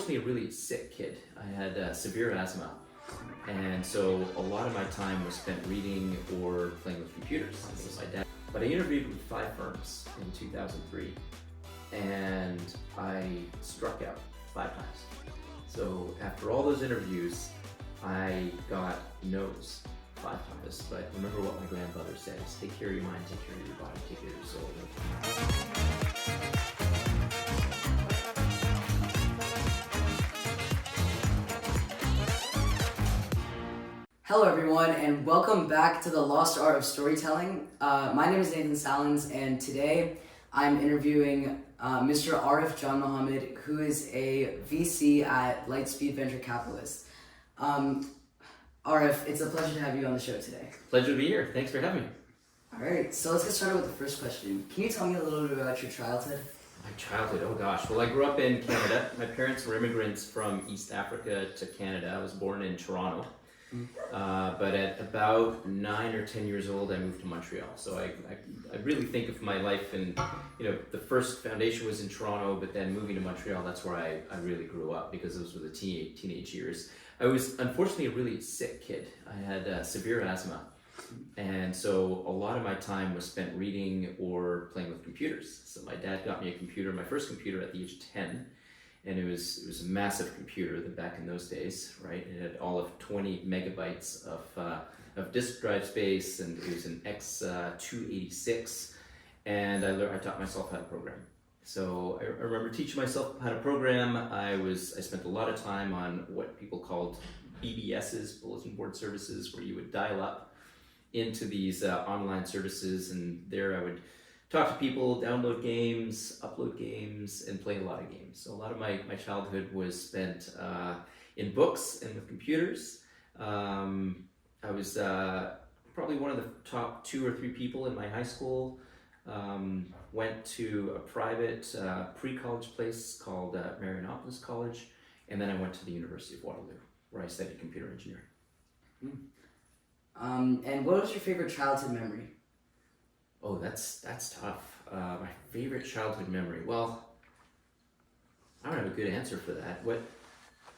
unfortunately a really sick kid. I had severe asthma, and so a lot of my time was spent reading or playing with computers. This is my dad. But I interviewed with 5 firms in 2003, and I struck out 5 times. So after all those interviews, I got no's 5 times. But remember what my grandfather said: is take care of your mind, take care of your body, take care of your soul. Hello everyone, and welcome back to the Lost Art of Storytelling. My name is Nathan Salins, and today I'm interviewing Mr. Arif Janmohamed, who is a VC at Lightspeed Venture Partners. Arif, it's a pleasure to have you on the show today. Pleasure to be here. Thanks for having me. Alright, so let's get started with the first question. Can you tell me a little bit about your childhood? My childhood, oh gosh. Well, I grew up in Canada. My parents were immigrants from East Africa to Canada. I was born in Toronto. But at about 9 or 10 years old, I moved to Montreal. So I really think of my life, and the first foundation was in Toronto, but then moving to Montreal, that's where I really grew up, because those were the teenage years. I was unfortunately a really sick kid. I had severe asthma, and so a lot of my time was spent reading or playing with computers. So my dad got me a computer, my first computer, at the age of 10. And it was a massive computer back in those days, right? It had all of 20 megabytes of disk drive space, and it was an X286. And I taught myself how to program. So I remember teaching myself how to program. I spent a lot of time on what people called BBSs, bulletin board services, where you would dial up into these online services, and there I would talk to people, download games, upload games, and play a lot of games. So a lot of my childhood was spent in books and with computers. I was probably one of the top 2 or 3 people in my high school. Went to a private pre-college place called Marianopolis College, and then I went to the University of Waterloo, where I studied computer engineering. And what was your favorite childhood memory? Oh, that's tough. My favorite childhood memory. Well, I don't have a good answer for that.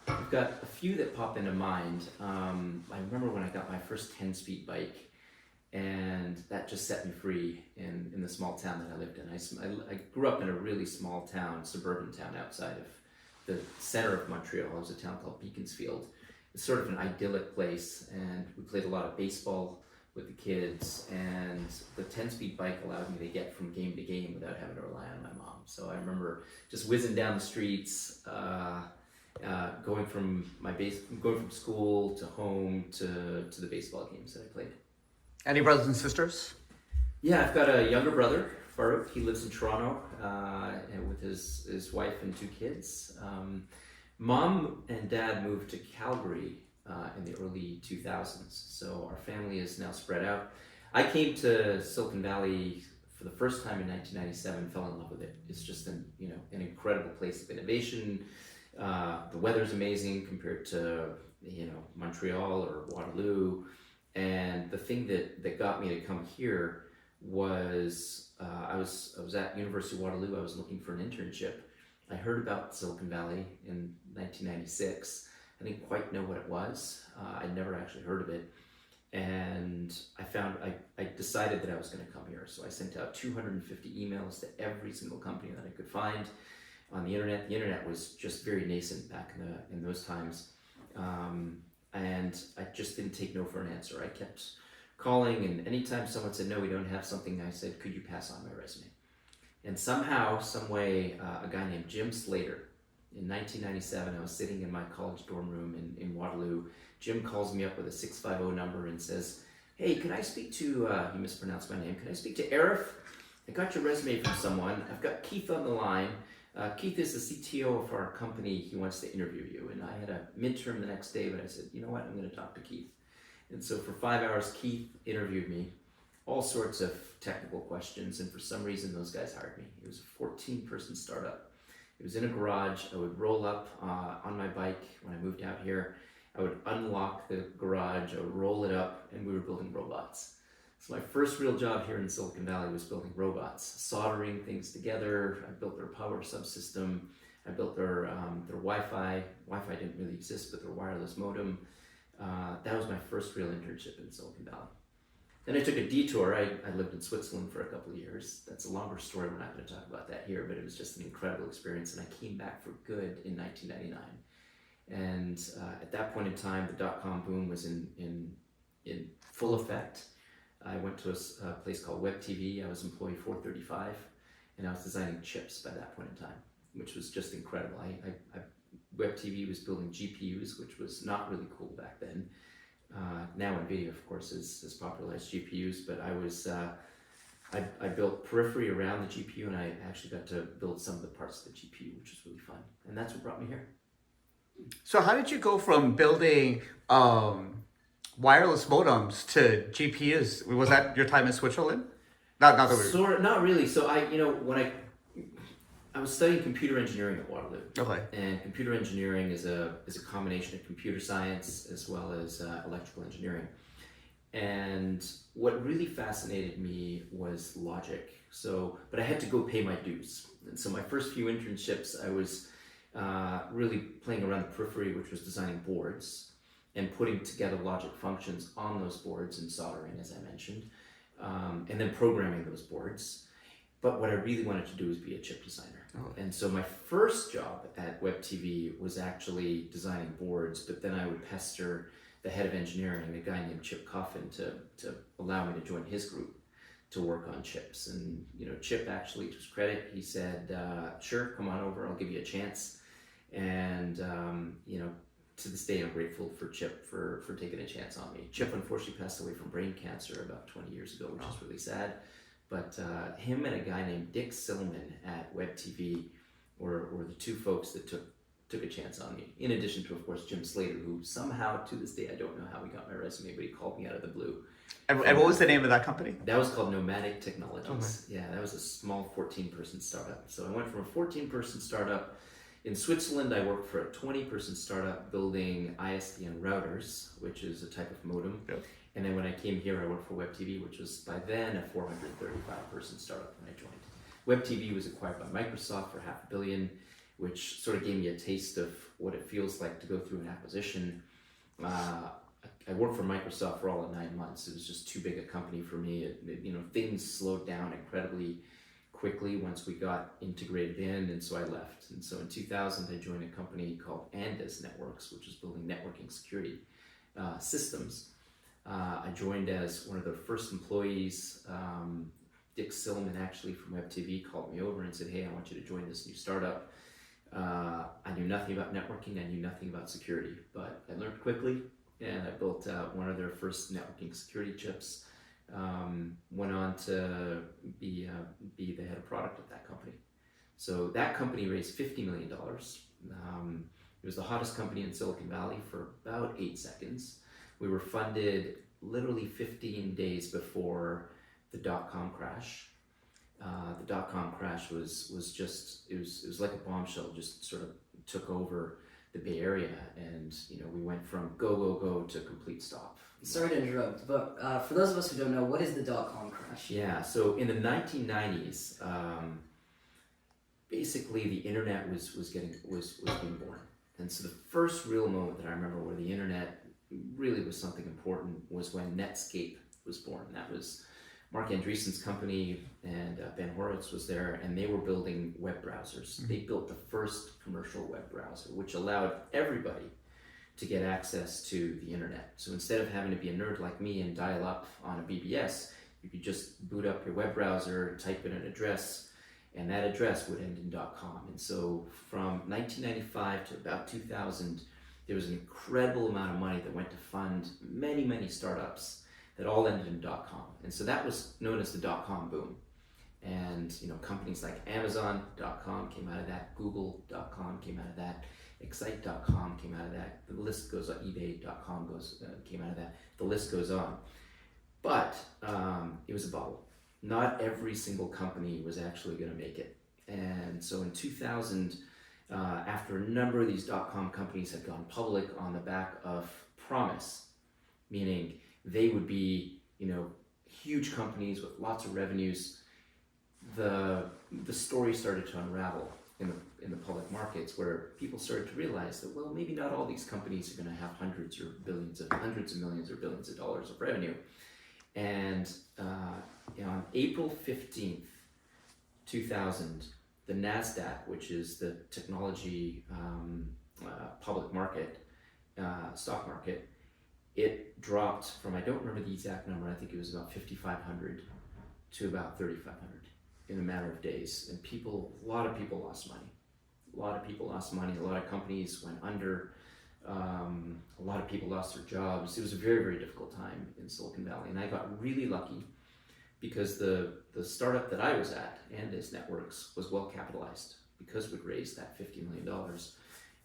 I've got a few that pop into mind. I remember when I got my first 10-speed bike, and that just set me free in the small town that I lived in. I grew up in a really small town, suburban town outside of the center of Montreal. It was a town called Beaconsfield. It's sort of an idyllic place, and we played a lot of baseball with the kids, and the 10-speed bike allowed me to get from game to game without having to rely on my mom. So I remember just whizzing down the streets, going from school to home to the baseball games that I played. Any brothers and sisters? Yeah, I've got a younger brother, Farouk. He lives in Toronto with his wife and 2 kids. Mom and dad moved to Calgary in the early 2000s, so our family is now spread out. I came to Silicon Valley for the first time in 1997, fell in love with it. It's just an incredible place of innovation. The weather's amazing compared to Montreal or Waterloo, and the thing that got me to come here was I was at University of Waterloo. I was looking for an internship. I heard about Silicon Valley in 1996. I didn't quite know what it was. I'd never actually heard of it. And I decided that I was going to come here. So I sent out 250 emails to every single company that I could find on the internet. The internet was just very nascent back in those times. And I just didn't take no for an answer. I kept calling, and anytime someone said, no, we don't have something, I said, could you pass on my resume? And somehow, some way, a guy named Jim Slater, in 1997, I was sitting in my college dorm room in Waterloo. Jim calls me up with a 650 number and says, hey, can I speak to, he mispronounced my name, can I speak to Arif? I got your resume from someone. I've got Keith on the line. Keith is the CTO of our company. He wants to interview you. And I had a midterm the next day, but I said, you know what, I'm going to talk to Keith. And so for 5 hours, Keith interviewed me, all sorts of technical questions, and for some reason, those guys hired me. It was a 14-person startup. It was in a garage. I would roll up on my bike when I moved out here. I would unlock the garage, I would roll it up, and we were building robots. So my first real job here in Silicon Valley was building robots, soldering things together. I built their power subsystem. I built their Wi-Fi. Wi-Fi didn't really exist, but their wireless modem. That was my first real internship in Silicon Valley. Then I took a detour. I lived in Switzerland for a couple of years. That's a longer story. We're not going to talk about that here, but it was just an incredible experience. And I came back for good in 1999. And at that point in time, the dot-com boom was in full effect. I went to a place called WebTV. I was employee 435, and I was designing chips by that point in time, which was just incredible. WebTV was building GPUs, which was not really cool back then. Now NVIDIA, of course, has popularized GPUs, but I built periphery around the GPU, and I actually got to build some of the parts of the GPU, which was really fun. And that's what brought me here. So how did you go from building wireless modems to GPUs? Was that your time in Switzerland? Not that weird. Not really. So when I was studying computer engineering at Waterloo. Okay. And computer engineering is a combination of computer science as well as electrical engineering. And what really fascinated me was logic. But I had to go pay my dues. And so my first few internships, I was really playing around the periphery, which was designing boards and putting together logic functions on those boards and soldering, as I mentioned, and then programming those boards. But what I really wanted to do was be a chip designer. Oh. And so my first job at WebTV was actually designing boards, but then I would pester the head of engineering, a guy named Chip Coffin, to allow me to join his group to work on chips. And Chip, actually, to his credit, he said, sure, come on over, I'll give you a chance. And to this day, I'm grateful for Chip for taking a chance on me. Chip unfortunately passed away from brain cancer about 20 years ago, which is really sad. But him and a guy named Dick Silliman at WebTV were the two folks that took a chance on me. In addition to, of course, Jim Slater, who somehow, to this day, I don't know how he got my resume, but he called me out of the blue. And what was the name of that company? That was called Nomadic Technologies. Okay. Yeah, that was a small 14-person startup. So I went from a 14-person startup in Switzerland. I worked for a 20-person startup building ISDN routers, which is a type of modem. Yep. And then when I came here, I worked for WebTV, which was by then a 435-person startup when I joined. WebTV was acquired by Microsoft for $500 million, which sort of gave me a taste of what it feels like to go through an acquisition. I worked for Microsoft for all of 9 months. It was just too big a company for me. Things slowed down incredibly quickly once we got integrated in, and so I left. And so in 2000, I joined a company called Andes Networks, which is building networking security systems. I joined as one of their first employees. Dick Silliman, actually from WebTV, called me over and said, hey, I want you to join this new startup. I knew nothing about networking. I knew nothing about security, but I learned quickly, and I built one of their first networking security chips. Went on to be the head of product at that company. So that company raised $50 million. It was the hottest company in Silicon Valley for about 8 seconds. We were funded literally 15 days before the dot-com crash. The dot-com crash was like a bombshell, just sort of took over the Bay Area, and we went from go to complete stop. Sorry to interrupt, but for those of us who don't know, what is the dot-com crash? Yeah, so in the 1990s, basically the internet was being born, and so the first real moment that I remember where the internet really was something important was when Netscape was born. That was Mark Andreessen's company, and Ben Horowitz was there, and they were building web browsers. Mm-hmm. They built the first commercial web browser, which allowed everybody to get access to the internet. So instead of having to be a nerd like me and dial up on a BBS, you could just boot up your web browser, type in an address, and that address would end in .com. And so from 1995 to about 2000, there was an incredible amount of money that went to fund many, many startups that all ended in .com. And so that was known as the .com boom. And companies like Amazon.com came out of that, Google.com came out of that, Excite.com came out of that, the list goes on, eBay.com came out of that, the list goes on. But it was a bubble. Not every single company was actually going to make it. And so in 2000, after a number of these dot-com companies had gone public on the back of promise, meaning they would be, huge companies with lots of revenues, the story started to unravel. in the public markets, where people started to realize that, well, maybe not all these companies are going to have hundreds of millions or billions of dollars of revenue. And on April 15th, 2000, the NASDAQ, which is the technology public market, stock market, it dropped from, I don't remember the exact number, I think it was about 5,500 to about 3,500 in a matter of days. And a lot of people lost money. A lot of companies went under. A lot of people lost their jobs. It was a very, very difficult time in Silicon Valley. And I got really lucky because the startup that I was at, Andis Networks, was well capitalized because we'd raised that $50 million.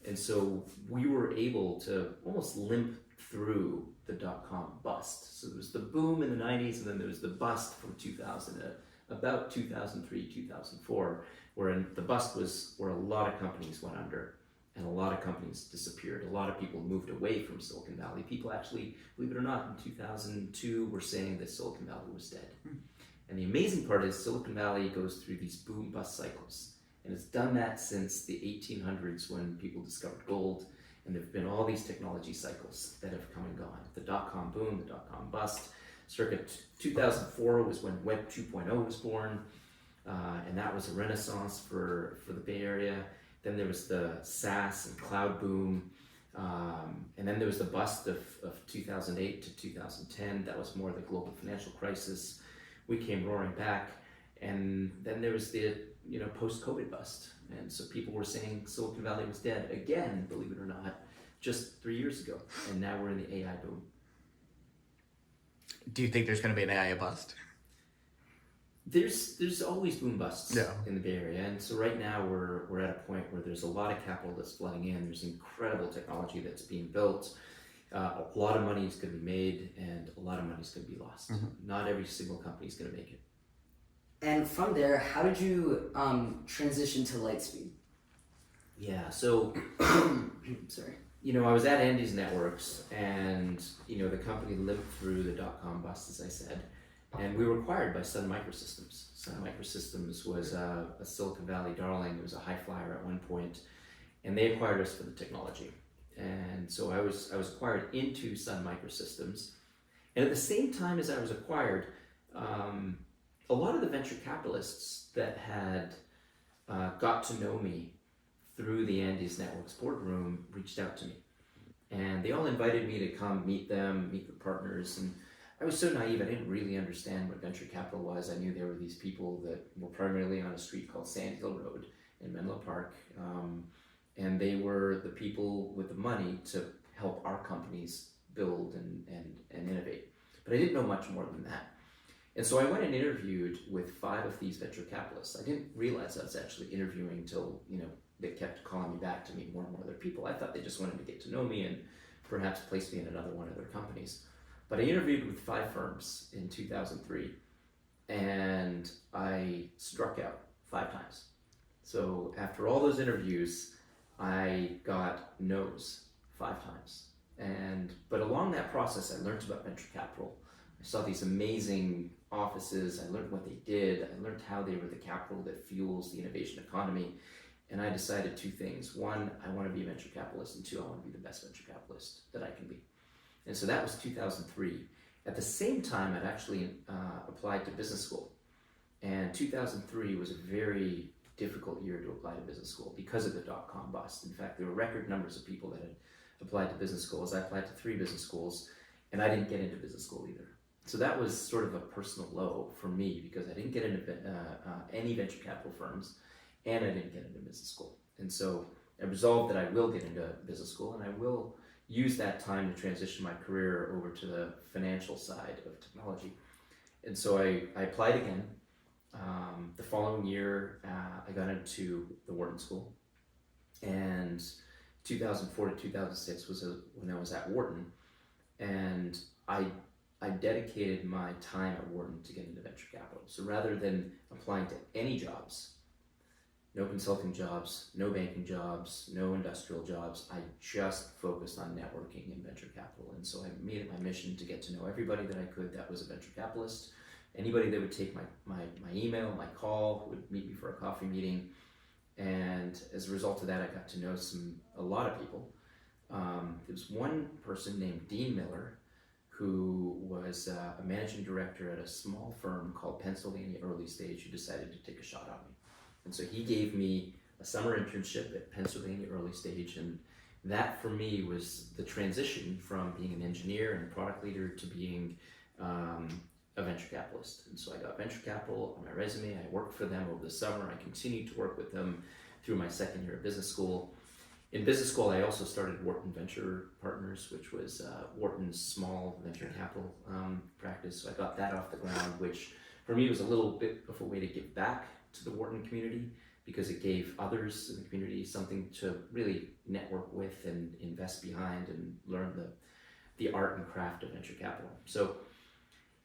And so we were able to almost limp through the dot-com bust. So there was the boom in the 90s, and then there was the bust from 2000 to about 2003, 2004, where the bust was where a lot of companies went under and a lot of companies disappeared. A lot of people moved away from Silicon Valley. People actually, believe it or not, in 2002 were saying that Silicon Valley was dead. And the amazing part is Silicon Valley goes through these boom-bust cycles. And it's done that since the 1800s when people discovered gold. And there have been all these technology cycles that have come and gone. The dot-com boom, the dot-com bust. Circa 2004 was when Web 2.0 was born. And that was a renaissance for the Bay Area. Then there was the SaaS and cloud boom. And then there was the bust of 2008 to 2010. That was more the global financial crisis. We came roaring back. And then there was the post-COVID bust. And so people were saying Silicon Valley was dead again, believe it or not, just 3 years ago. And now we're in the AI boom. Do you think there's going to be an AI bust? There's always boom busts Yeah. in the Bay Area. And so right now we're at a point where there's a lot of capital that's flooding in. There's incredible technology that's being built. A lot of money is going to be made and a lot of money is going to be lost. Not every single company is going to make it. And from there, how did you transition to Lightspeed? Yeah, so Sorry. I was at Andis Networks, and the company lived through the dot-com bust, as I said, and we were acquired by Sun Microsystems. Sun Microsystems was a Silicon Valley darling. It was a high flyer at one point, and they acquired us for the technology. And so I was acquired into Sun Microsystems, and at the same time as I was acquired, a lot of the venture capitalists that had got to know me through the Andis Networks boardroom reached out to me. And they all invited me to come meet them, meet the partners. And I was so naive, I didn't really understand what venture capital was. I knew there were these people that were primarily on a street called Sand Hill Road in Menlo Park. And they were the people with the money to help our companies build and innovate. But I didn't know much more than that. And so I went and interviewed with 5 of these venture capitalists. I didn't realize I was actually interviewing until, they kept calling me back to meet more and more other people. I thought they just wanted to get to know me and perhaps place me in another one of their companies. But I interviewed with 5 firms in 2003, and I struck out 5 times. So after all those interviews, I got no's 5 times. But along that process, I learned about venture capital. I saw these amazing offices. I learned what they did. I learned how they were the capital that fuels the innovation economy. And I decided 2 things. 1, I want to be a venture capitalist. And 2, I want to be the best venture capitalist that I can be. And so that was 2003. At the same time, I'd actually applied to business school. And 2003 was a very difficult year to apply to business school because of the dot-com bust. In fact, there were record numbers of people that had applied to business schools. I applied to 3 business schools, and I didn't get into business school either. So that was sort of a personal low for me because I didn't get into any venture capital firms, and I didn't get into business school. And so I resolved that I will get into business school, and I will use that time to transition my career over to the financial side of technology. And so I applied again. The following year, I got into the Wharton School, and 2004 to 2006 was when I was at Wharton, and I dedicated my time at Wharton to get into venture capital. So rather than applying to any jobs, no consulting jobs, no banking jobs, no industrial jobs, I just focused on networking and venture capital. And so I made it my mission to get to know everybody that I could that was a venture capitalist. Anybody that would take my email, my call, would meet me for a coffee meeting. And as a result of that, I got to know a lot of people. There was one person named Dean Miller, who was a managing director at a small firm called Pennsylvania Early Stage, who decided to take a shot on me. And so he gave me a summer internship at Pennsylvania Early Stage, and that for me was the transition from being an engineer and product leader to being a venture capitalist. And so I got venture capital on my resume. I worked for them over the summer. I continued to work with them through my second year of business school. In business school, I also started Wharton Venture Partners, which was Wharton's small venture capital practice. So I got that off the ground, which for me was a little bit of a way to give back to the Wharton community, because it gave others in the community something to really network with and invest behind and learn the art and craft of venture capital. So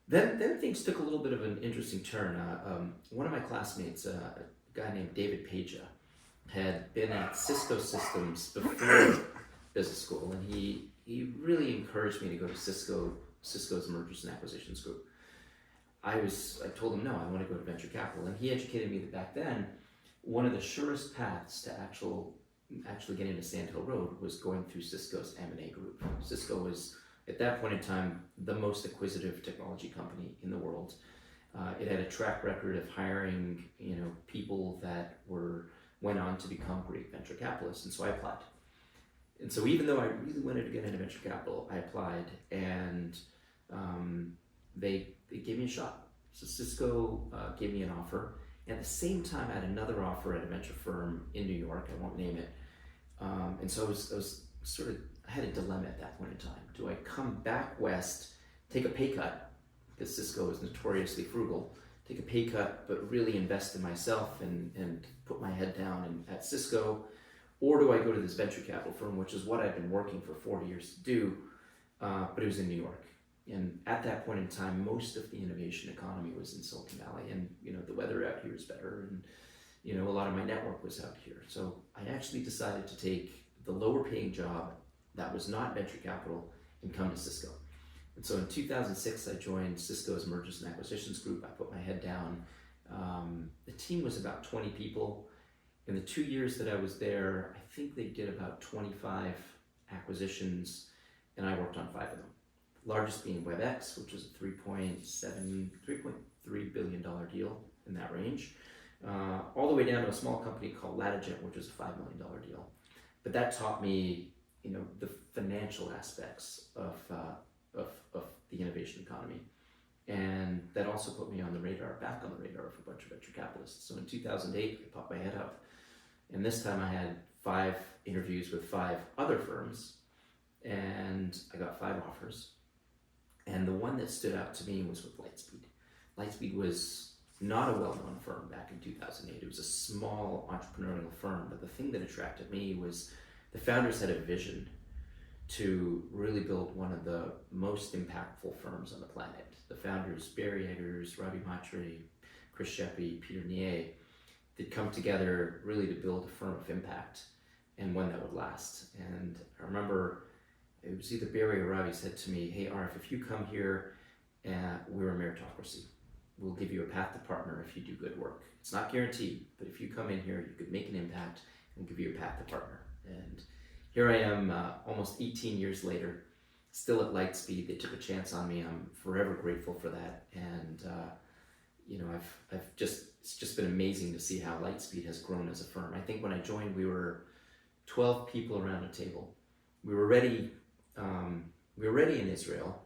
then things took a little bit of an interesting turn. One of my classmates, a guy named David Peja, had been at Cisco Systems before business school, and he really encouraged me to go to Cisco's mergers and acquisitions group. I told him, no, I want to go to venture capital, and he educated me that back then, one of the surest paths to actually getting into Sand Hill Road was going through Cisco's M&A group. Cisco was, at that point in time, the most acquisitive technology company in the world. It had a track record of hiring, people that went on to become great venture capitalists, and so I applied. And so even though I really wanted to get into venture capital, I applied, and they gave me a shot. So Cisco gave me an offer. At the same time, I had another offer at a venture firm in New York. I won't name it. And so I was I had a dilemma at that point in time. Do I come back west, take a pay cut, because Cisco is notoriously frugal, take a pay cut, but really invest in myself and put my head down at Cisco, or do I go to this venture capital firm, which is what I've been working for 40 years to do, but it was in New York. And at that point in time, most of the innovation economy was in Silicon Valley, and the weather out here is better, and a lot of my network was out here. So I actually decided to take the lower paying job that was not venture capital and come to Cisco. And so in 2006, I joined Cisco's mergers and acquisitions group. I put my head down. The team was about 20 people. In the 2 years that I was there, I think they did about 25 acquisitions, and I worked on 5 of them. Largest being WebEx, which was a $3.3 billion deal in that range, all the way down to a small company called Lattigent, which was a $5 million deal. But that taught me, the financial aspects of the innovation economy, and that also put me back on the radar of a bunch of venture capitalists. So in 2008, I popped my head up, and this time I had 5 interviews with 5 other firms, and I got 5 offers. And the one that stood out to me was with Lightspeed. Lightspeed was not a well-known firm back in 2008. It was a small entrepreneurial firm, but the thing that attracted me was the founders had a vision to really build one of the most impactful firms on the planet. The founders, Barry Eggers, Ravi Matre, Chris Sheppy, Peter Nie, they'd come together really to build a firm of impact and one that would last. And I remember it was either Barry or Ravi said to me, hey Arif, if you come here, we're a meritocracy. We'll give you a path to partner if you do good work. It's not guaranteed, but if you come in here, you could make an impact and we'll give you a path to partner. And here I am, almost 18 years later, still at Lightspeed. They took a chance on me. I'm forever grateful for that. And it's just been amazing to see how Lightspeed has grown as a firm. I think when I joined, we were 12 people around a table. We were ready in Israel.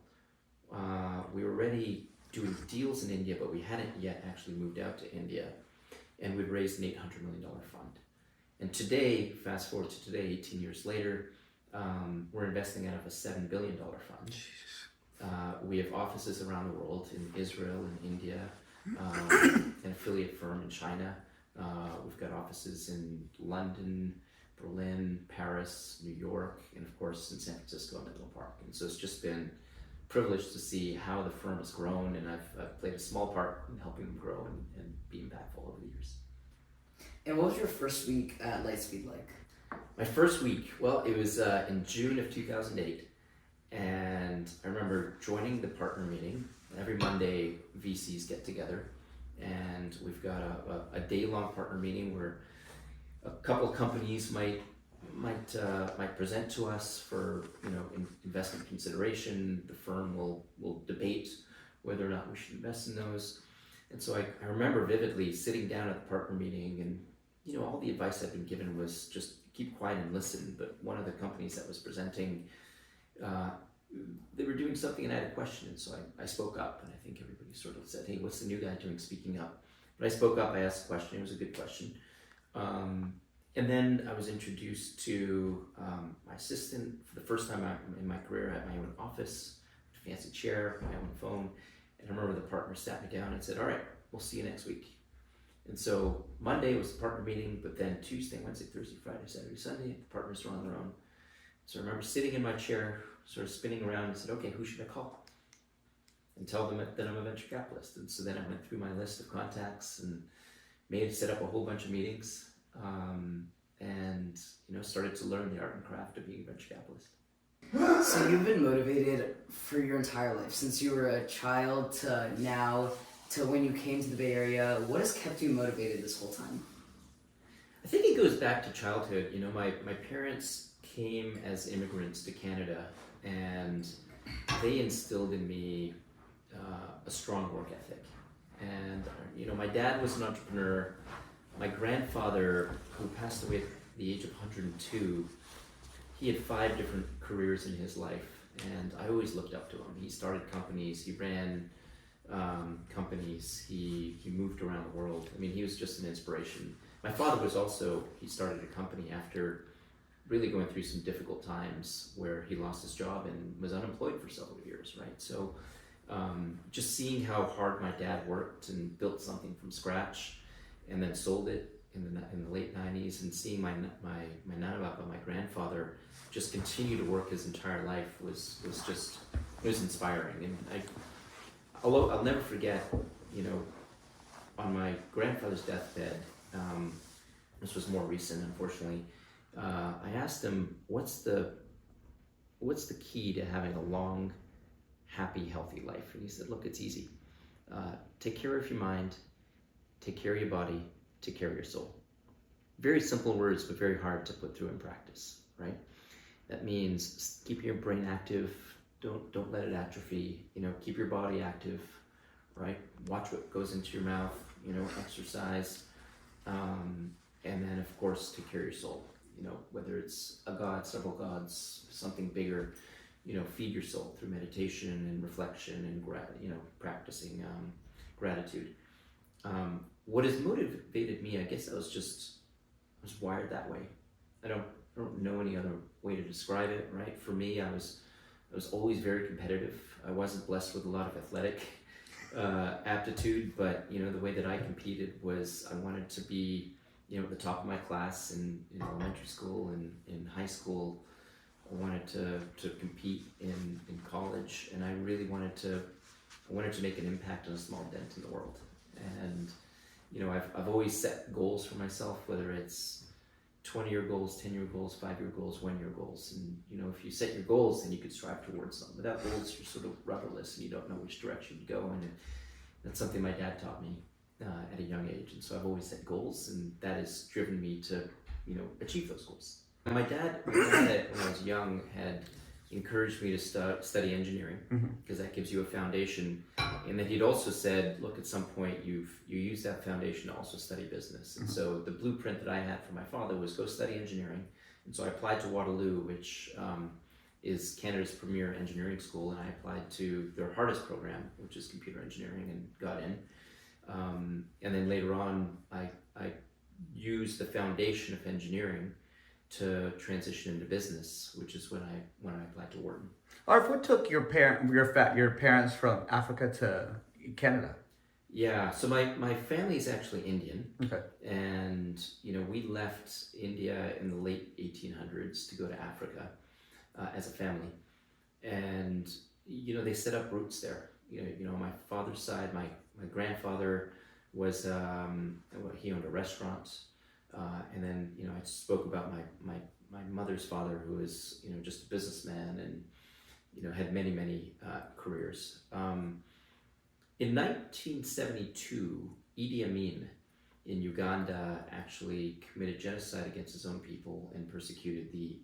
We were ready doing deals in India, but we hadn't yet actually moved out to India. And we'd raised an $800 million fund. And today, fast forward to today, 18 years later, we're investing out of a $7 billion fund. We have offices around the world in Israel and India, an affiliate firm in China. We've got offices in London, Berlin, Paris, New York, and of course in San Francisco and Menlo Park. And so it's just been privileged to see how the firm has grown, and I've played a small part in helping them grow and be impactful over the years. And what was your first week at Lightspeed like? My first week, well, it was in June of 2008, and I remember joining the partner meeting. Every Monday, VCs get together, and we've got a day-long partner meeting where a couple of companies might present to us for investment consideration. The firm will debate whether or not we should invest in those. And so I remember vividly sitting down at the partner meeting, and all the advice I'd been given was just keep quiet and listen. But one of the companies that was presenting, they were doing something and I had a question, and so I spoke up, and I think everybody sort of said, hey, what's the new guy doing speaking up? But I spoke up, I asked a question, it was a good question. And then I was introduced to my assistant for the first time in my career. I had my own office, a fancy chair, my own phone. And I remember the partner sat me down and said, all right, we'll see you next week. And so Monday was the partner meeting, but then Tuesday, Wednesday, Thursday, Friday, Saturday, Sunday, the partners were on their own. So I remember sitting in my chair, sort of spinning around and said, okay, who should I call? And tell them that I'm a venture capitalist. And so then I went through my list of contacts and set up a whole bunch of meetings. And started to learn the art and craft of being a venture capitalist. So you've been motivated for your entire life, since you were a child to now, to when you came to the Bay Area. What has kept you motivated this whole time? I think it goes back to childhood. My parents came as immigrants to Canada, and they instilled in me a strong work ethic. And my dad was an entrepreneur. My grandfather, who passed away at the age of 102, he had 5 different careers in his life, and I always looked up to him. He started companies, he ran companies, he moved around the world. I mean, he was just an inspiration. My father was also, he started a company after really going through some difficult times where he lost his job and was unemployed for several years, right? So just seeing how hard my dad worked and built something from scratch and then sold it in the late 90s, and seeing my nanabapa, my grandfather, just continue to work his entire life was inspiring. And I'll never forget, on my grandfather's deathbed, this was more recent, unfortunately, I asked him, what's the key to having a long, happy, healthy life? And he said, look, it's easy. Take care of your mind, take care of your body, take care of your soul. Very simple words, but very hard to put through in practice, right? That means keep your brain active, don't let it atrophy, keep your body active, right? Watch what goes into your mouth, exercise, and then of course take care of your soul, whether it's a god, several gods, something bigger, feed your soul through meditation and reflection and practicing gratitude. What has motivated me, I guess I was wired that way. I don't know any other way to describe it, right? For me, I was always very competitive. I wasn't blessed with a lot of athletic aptitude, but the way that I competed was I wanted to be at the top of my class in elementary school and in high school. I wanted to compete in college, and I really wanted to make an impact and a small dent in the world. And I've always set goals for myself, whether it's 20-year goals, 10-year goals, 5-year goals, 1-year goals. And if you set your goals, then you can strive towards them. Without goals, you're sort of rudderless and you don't know which direction to go. And that's something my dad taught me at a young age. And so I've always set goals, and that has driven me to achieve those goals. And my dad, when I was young, had encouraged me to study engineering, because that gives you a foundation. And then he'd also said, look, at some point you use that foundation to also study business. And so the blueprint that I had from my father was go study engineering. And so I applied to Waterloo, which is Canada's premier engineering school, and I applied to their hardest program, which is computer engineering, and got in. And then later on, I used the foundation of engineering to transition into business, which is when I applied to Wharton. Arif, what took your parents from Africa to Canada? Yeah, so my family is actually Indian. Okay. And we left India in the late 1800s to go to Africa as a family, and they set up roots there. My father's side, my grandfather was he owned a restaurant. And then, I spoke about my mother's father, who was, just a businessman and, had many, many careers. In 1972, Idi Amin in Uganda actually committed genocide against his own people and persecuted the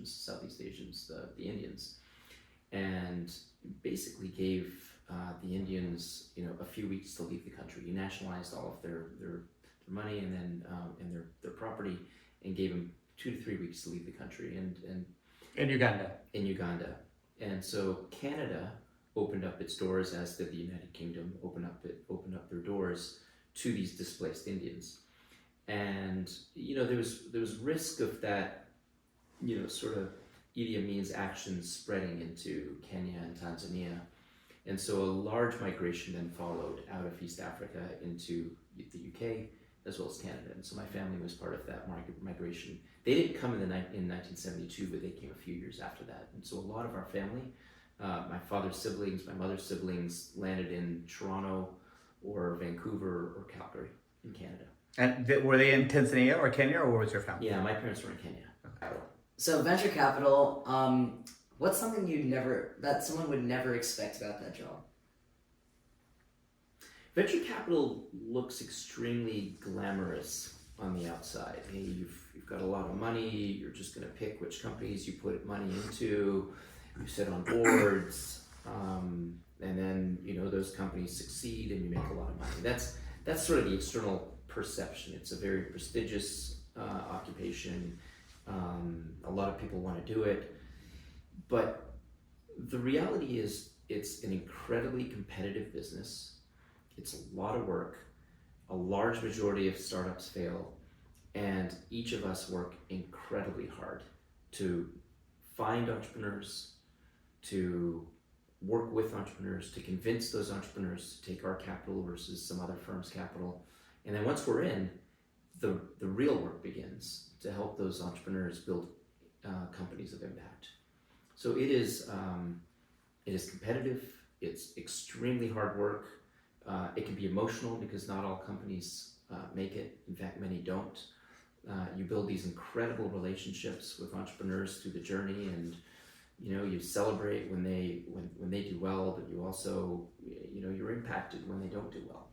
Southeast Asians, the Indians, and basically gave the Indians, a few weeks to leave the country. He nationalized all of their money and then and their property, and gave them 2 to 3 weeks to leave the country. And In Uganda. in Uganda, and so Canada opened up its doors, as did the United Kingdom, opened up their doors to these displaced Indians. And there was risk of that, sort of Idi Amin's actions spreading into Kenya and Tanzania. And so a large migration then followed out of East Africa into the UK as well as Canada. And so my family was part of that migration. They didn't come in 1972, but they came a few years after that. And so a lot of our family, my father's siblings, my mother's siblings, landed in Toronto or Vancouver or Calgary in Canada. And were they in Tanzania or Kenya, or was your family? Yeah, my parents were in Kenya. Okay. So venture capital, what's something that someone would never expect about that job? Venture capital looks extremely glamorous on the outside. Hey, you've got a lot of money, you're just going to pick which companies you put money into, you sit on boards, and then those companies succeed and you make a lot of money. That's sort of the external perception. It's a very prestigious occupation. A lot of people want to do it, but the reality is it's an incredibly competitive business. It's a lot of work. A large majority of startups fail, and each of us work incredibly hard to find entrepreneurs, to work with entrepreneurs, to convince those entrepreneurs to take our capital versus some other firm's capital. And then once we're in, the real work begins to help those entrepreneurs build companies of impact. So it is competitive. It's extremely hard work. It can be emotional because not all companies make it. In fact, many don't. You build these incredible relationships with entrepreneurs through the journey, and you celebrate when they do well, but you also you're impacted when they don't do well.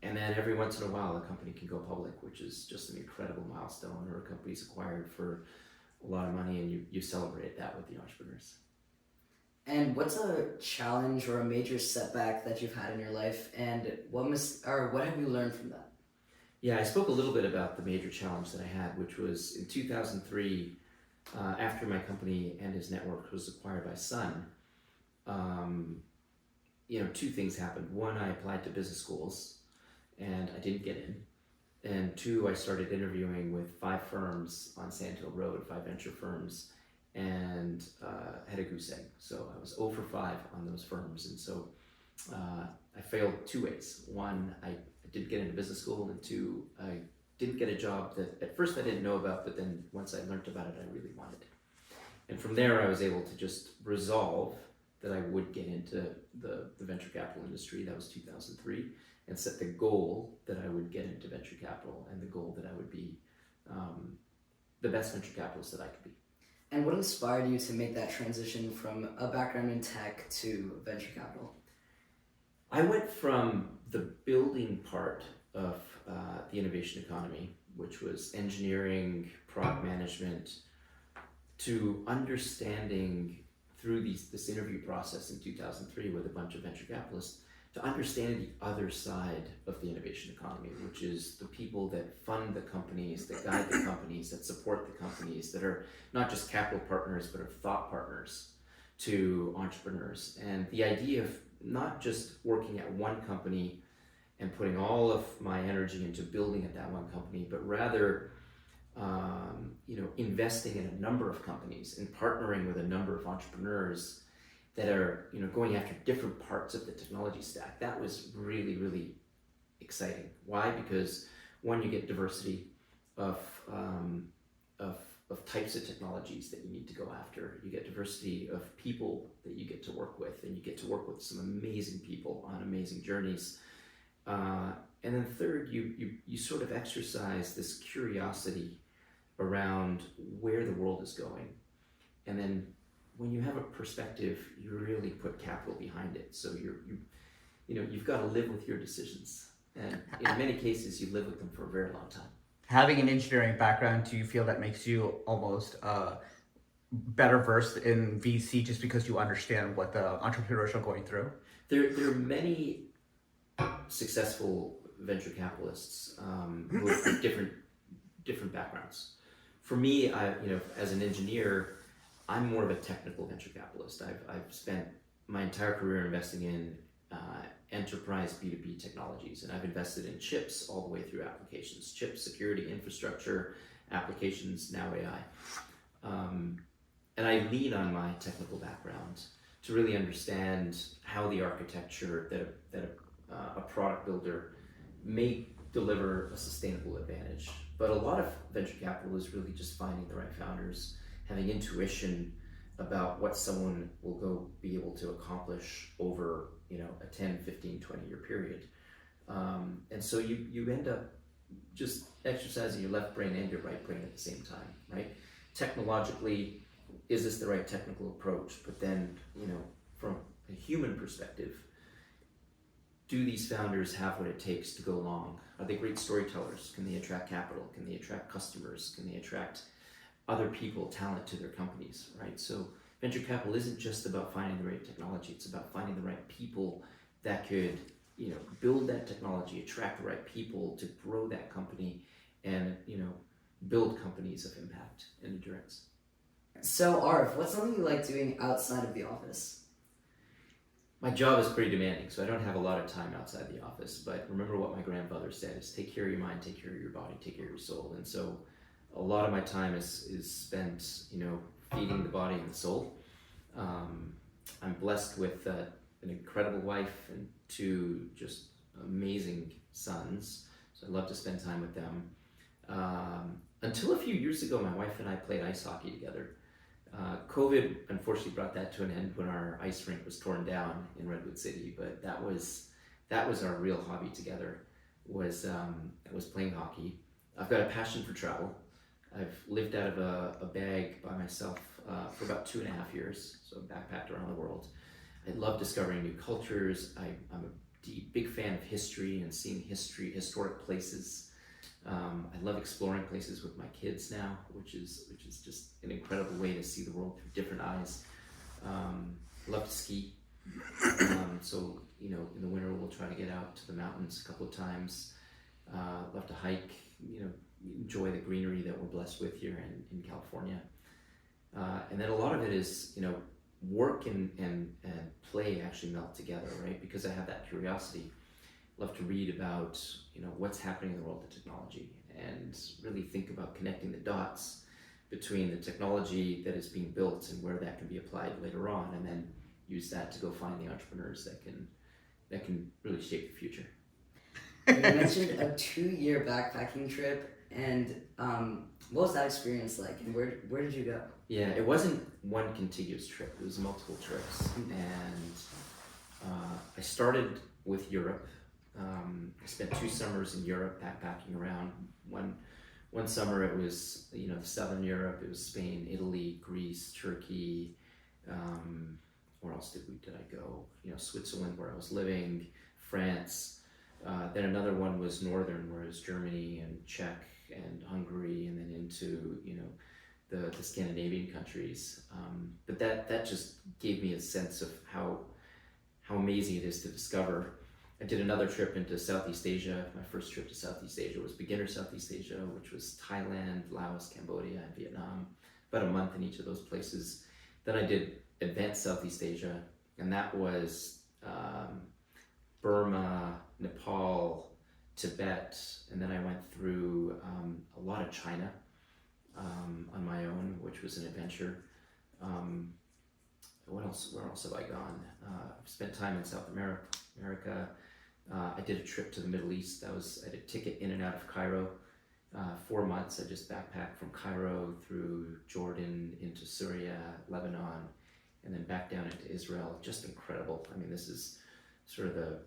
And then every once in a while, a company can go public, which is just an incredible milestone, or a company's acquired for a lot of money, and you celebrate that with the entrepreneurs. And what's a challenge or a major setback that you've had in your life, and what have you learned from that? Yeah, I spoke a little bit about the major challenge that I had, which was in 2003, after my company and his network was acquired by Sun. Two things happened. One, I applied to business schools, and I didn't get in. And two, I started interviewing with 5 firms on Sand Hill Road, 5 venture firms, and had a goose egg. So I was 0 for 5 on those firms. And so I failed 2 ways. One, I didn't get into business school, and 2, I didn't get a job that at first I didn't know about, but then once I learned about it, I really wanted. And from there, I was able to just resolve that I would get into the venture capital industry. That was 2003, and set the goal that I would get into venture capital, and the goal that I would be the best venture capitalist that I could be. And what inspired you to make that transition from a background in tech to venture capital? I went from the building part of the innovation economy, which was engineering, product management, to understanding through this interview process in 2003 with a bunch of venture capitalists, to understand the other side of the innovation economy, which is the people that fund the companies, that guide the companies, that support the companies, that are not just capital partners, but are thought partners to entrepreneurs. And the idea of not just working at one company and putting all of my energy into building at that one company, but rather investing in a number of companies and partnering with a number of entrepreneurs that are going after different parts of the technology stack. That was really, really exciting. Why? Because one, you get diversity of types of technologies that you need to go after. You get diversity of people that you get to work with, and you get to work with some amazing people on amazing journeys. And then third, you sort of exercise this curiosity around where the world is going. And then when you have a perspective, you really put capital behind it. So you've got to live with your decisions. And in many cases, you live with them for a very long time. Having an engineering background, do you feel that makes you almost better versed in VC just because you understand what the entrepreneurs are going through? There are many successful venture capitalists who have different backgrounds. For me, as an engineer, I'm more of a technical venture capitalist. I've spent my entire career investing in enterprise B2B technologies, and I've invested in chips all the way through applications, chips, security, infrastructure, applications, now AI. And I lean on my technical background to really understand how the architecture that a product builder may deliver a sustainable advantage. But a lot of venture capital is really just finding the right founders, having intuition about what someone will go be able to accomplish over a 10, 15, 20 year period. And so you end up just exercising your left brain and your right brain at the same time, right? Technologically, is this the right technical approach? But then, from a human perspective, do these founders have what it takes to go long? Are they great storytellers? Can they attract capital? Can they attract customers? Can they attract other people, talent to their companies, right? So venture capital isn't just about finding the right technology. It's about finding the right people that could, build that technology, attract the right people to grow that company and, build companies of impact and endurance. So, Arif, what's something you like doing outside of the office? My job is pretty demanding, so I don't have a lot of time outside the office, but remember what my grandfather said is take care of your mind, take care of your body, take care of your soul. And so a lot of my time is spent, feeding the body and the soul. I'm blessed with an incredible wife and two just amazing sons, so I love to spend time with them. Until a few years ago, my wife and I played ice hockey together. COVID unfortunately brought that to an end when our ice rink was torn down in Redwood City, but that was our real hobby together, was playing hockey. I've got a passion for travel. I've lived out of a bag by myself for about 2.5 years, so I backpacked around the world. I love discovering new cultures. I'm a big fan of history and seeing historic places. I love exploring places with my kids now, which is just an incredible way to see the world through different eyes. I love to ski. So, in the winter we'll try to get out to the mountains a couple of times. Love to hike, enjoy the greenery that we're blessed with here in California. And then a lot of it is, work and play actually melt together, right? Because I have that curiosity. Love to read about, what's happening in the world of technology and really think about connecting the dots between the technology that is being built and where that can be applied later on, and then use that to go find the entrepreneurs that can really shape the future. You mentioned a 2-year backpacking trip, and what was that experience like, and where did you go? Yeah, it wasn't one contiguous trip. It was multiple trips, and I started with Europe. I spent 2 summers in Europe backpacking around. One summer it was Southern Europe. It was Spain, Italy, Greece, Turkey. Where else did I go? Switzerland, where I was living, France. Then another one was northern, where it was Germany and Czech and Hungary, and then into the Scandinavian countries. But that just gave me a sense of how amazing it is to discover. I did another trip into Southeast Asia. My first trip to Southeast Asia was beginner Southeast Asia, which was Thailand, Laos, Cambodia, and Vietnam. About a month in each of those places. Then I did advanced Southeast Asia, and that was Burma, Nepal, Tibet, and then I went through a lot of China on my own, which was an adventure. Where else have I gone? I've spent time in South America. I did a trip to the Middle East. I had a ticket in and out of Cairo. 4 months. I just backpacked from Cairo through Jordan into Syria, Lebanon, and then back down into Israel. Just incredible. I mean, this is sort of the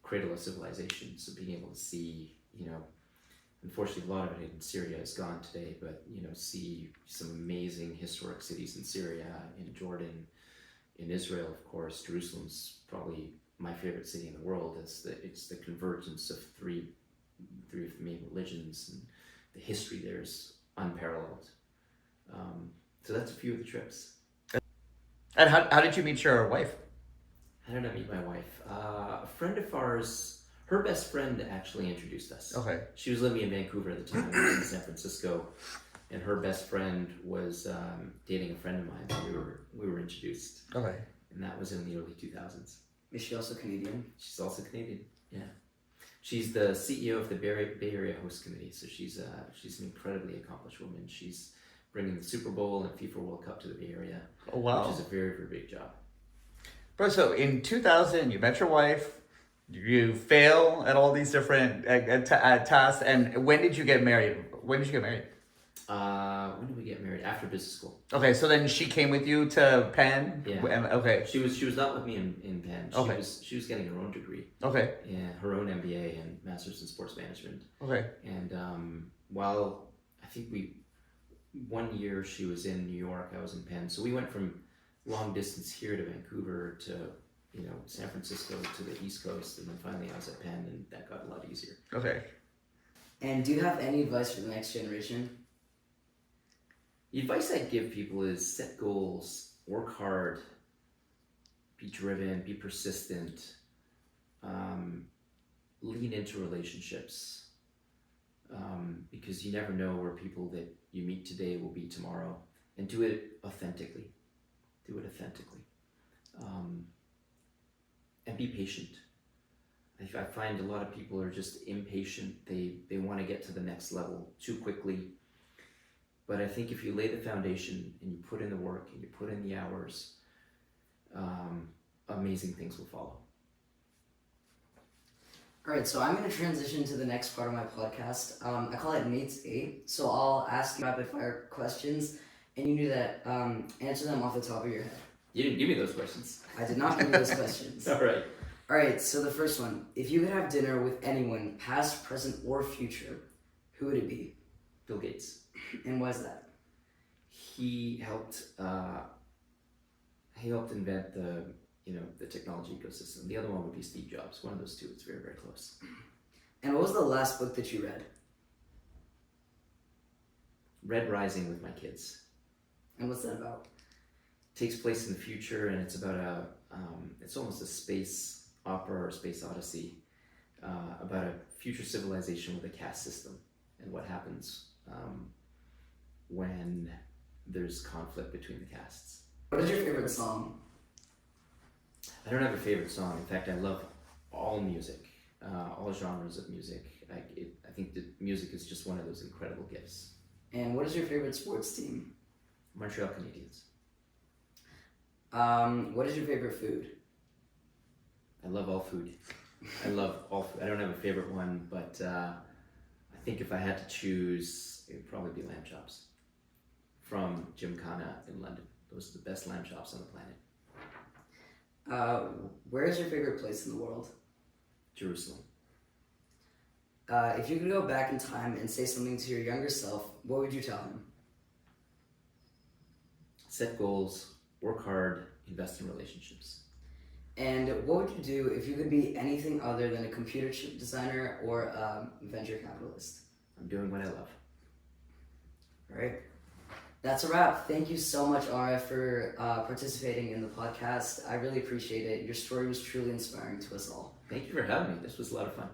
cradle of civilization. So being able to see, unfortunately a lot of it in Syria is gone today, but see some amazing historic cities in Syria, in Jordan, in Israel, of course. Jerusalem's probably my favorite city in the world. It's the convergence of three of the main religions, and the history there is unparalleled. So that's a few of the trips. And how did you meet your wife? How did I meet my wife? A friend of ours, her best friend actually introduced us. Okay. She was living in Vancouver at the time. I was in San Francisco, and her best friend was dating a friend of mine. So we were introduced, Okay. and that was in the early 2000s. Is she also Canadian? She's also Canadian. Yeah. She's the CEO of the Bay Area Host Committee, so she's an incredibly accomplished woman. She's bringing the Super Bowl and FIFA World Cup to the Bay Area, Oh, wow. which is a very, very big job. Bro, so in 2000, you met your wife. You fail at all these different tasks. And when did you get married? When did we get married? After business school. Okay, so then she came with you to Penn? Yeah. Okay. She was not with me in Penn. She was getting her own degree. Okay. Yeah, her own MBA and Masters in Sports Management. Okay. And while I think 1 year she was in New York, I was in Penn. So we went from long distance here to Vancouver to San Francisco to the East Coast, and then finally I was at Penn, and that got a lot easier. Okay. And do you have any advice for the next generation? The advice I'd give people is set goals, work hard, be driven, be persistent, lean into relationships, because you never know where people that you meet today will be tomorrow, and do it authentically. And be patient. I find a lot of people are just impatient. They want to get to the next level too quickly. But I think if you lay the foundation and you put in the work and you put in the hours, amazing things will follow. All right, so I'm going to transition to the next part of my podcast. I call it Nate's 8. So I'll ask you rapid fire questions, and you need to answer them off the top of your head. You didn't give me those questions. I did not give you those questions. All right. All right, so the first one. If you could have dinner with anyone, past, present, or future, who would it be? Bill Gates. And why is that? He helped invent the technology ecosystem. The other one would be Steve Jobs. One of those two. It's very, very close. And what was the last book that you read? Red Rising with my kids. And what's that about? Takes place in the future, and it's about it's almost a space opera or space odyssey about a future civilization with a caste system and what happens when there's conflict between the castes. What is your favorite song? I don't have a favorite song. In fact, I love all music, all genres of music. I think that music is just one of those incredible gifts. And what is your favorite sports team? Montreal Canadiens. What is your favorite food? I love all food. I love all food. I don't have a favorite one, but I think if I had to choose, it would probably be lamb chops from Gymkhana in London. Those are the best lamb chops on the planet. Where is your favorite place in the world? Jerusalem. If you could go back in time and say something to your younger self, what would you tell him? Set goals, work hard, invest in relationships. And what would you do if you could be anything other than a computer chip designer or a venture capitalist? I'm doing what I love. All right. That's a wrap. Thank you so much, Arif, for participating in the podcast. I really appreciate it. Your story was truly inspiring to us all. Thank you for having me. This was a lot of fun.